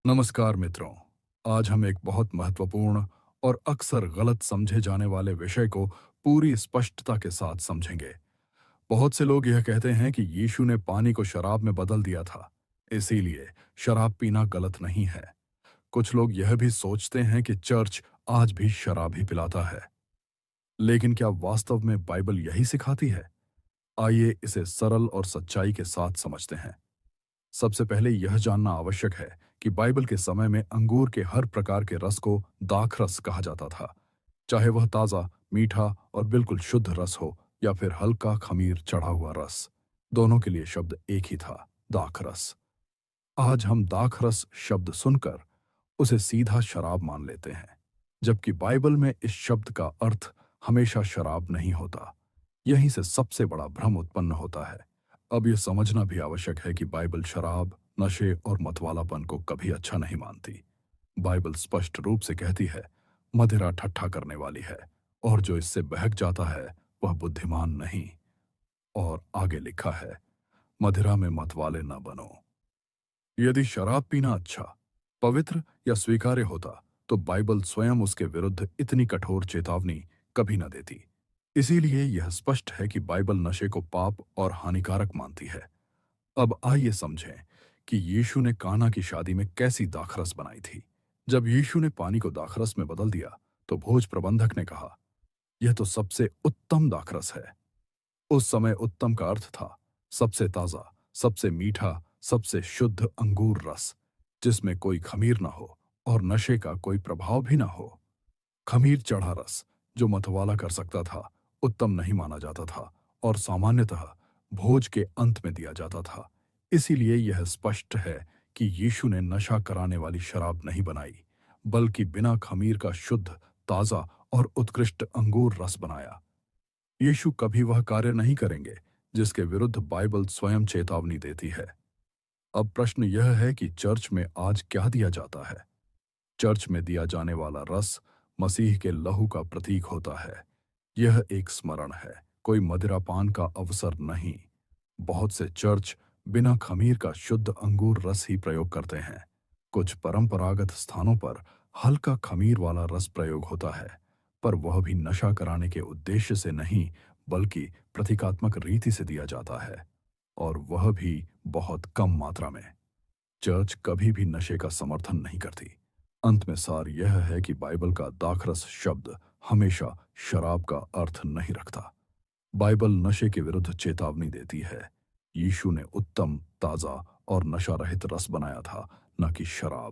नमस्कार मित्रों। आज हम एक बहुत महत्वपूर्ण और अक्सर गलत समझे जाने वाले विषय को पूरी स्पष्टता के साथ समझेंगे। बहुत से लोग यह कहते हैं कि यीशु ने पानी को शराब में बदल दिया था, इसीलिए शराब पीना गलत नहीं है। कुछ लोग यह भी सोचते हैं कि चर्च आज भी शराब ही पिलाता है। लेकिन क्या वास्तव में बाइबल यही सिखाती है? आइए इसे सरल और सच्चाई के साथ समझते हैं। सबसे पहले यह जानना आवश्यक है कि बाइबल के समय में अंगूर के हर प्रकार के रस को दाखरस कहा जाता था, चाहे वह ताज़ा, मीठा और बिल्कुल शुद्ध रस हो या फिर हल्का खमीर चढ़ा हुआ रस। दोनों के लिए शब्द एक ही था, दाखरस। आज हम दाखरस शब्द सुनकर उसे सीधा शराब मान लेते हैं, जबकि बाइबल में इस शब्द का अर्थ हमेशा शराब नहीं होता। यहीं से सबसे बड़ा भ्रम उत्पन्न होता है। अब यह समझना भी आवश्यक है कि बाइबल शराब, नशे और मतवालापन को कभी अच्छा नहीं मानती। बाइबल स्पष्ट रूप से कहती है, मदिरा ठट्ठा करने वाली है और जो इससे बहक जाता है वह बुद्धिमान नहीं। और आगे लिखा है, मदिरा में मतवाले न बनो। यदि शराब पीना अच्छा, पवित्र या स्वीकार्य होता, तो बाइबल स्वयं उसके विरुद्ध इतनी कठोर चेतावनी कभी न देती। इसीलिए यह स्पष्ट है कि बाइबल नशे को पाप और हानिकारक मानती है। अब आइए समझें कि यीशु ने काना की शादी में कैसी दाखरस बनाई थी। जब यीशु ने पानी को दाखरस में बदल दिया, तो भोज प्रबंधक ने कहा, यह तो सबसे उत्तम दाखरस है। उस समय उत्तम का अर्थ था सबसे ताजा, सबसे मीठा, सबसे शुद्ध अंगूर रस, जिसमें कोई खमीर ना हो और नशे का कोई प्रभाव भी ना हो। खमीर चढ़ा रस, जो मतवाला कर सकता था, उत्तम नहीं माना जाता था और सामान्यतः भोज के अंत में दिया जाता था। इसीलिए यह स्पष्ट है कि यीशु ने नशा कराने वाली शराब नहीं बनाई, बल्कि बिना खमीर का शुद्ध, ताजा और उत्कृष्ट अंगूर रस बनाया। यीशु कभी वह कार्य नहीं करेंगे जिसके विरुद्ध बाइबल स्वयं चेतावनी देती है। अब प्रश्न यह है कि चर्च में आज क्या दिया जाता है? चर्च में दिया जाने वाला रस मसीह के लहू का प्रतीक होता है। यह एक स्मरण है, कोई मदिरापान का अवसर नहीं। बहुत से चर्च बिना खमीर का शुद्ध अंगूर रस ही प्रयोग करते हैं। कुछ परंपरागत स्थानों पर हल्का खमीर वाला रस प्रयोग होता है, पर वह भी नशा कराने के उद्देश्य से नहीं, बल्कि प्रतीकात्मक रीति से दिया जाता है, और वह भी बहुत कम मात्रा में। चर्च कभी भी नशे का समर्थन नहीं करती। अंत में सार यह है कि बाइबल का दाखरस शब्द हमेशा शराब का अर्थ नहीं रखता। बाइबल नशे के विरुद्ध चेतावनी देती है। यीशु ने उत्तम, ताजा और नशा रहित रस बनाया था, न कि शराब।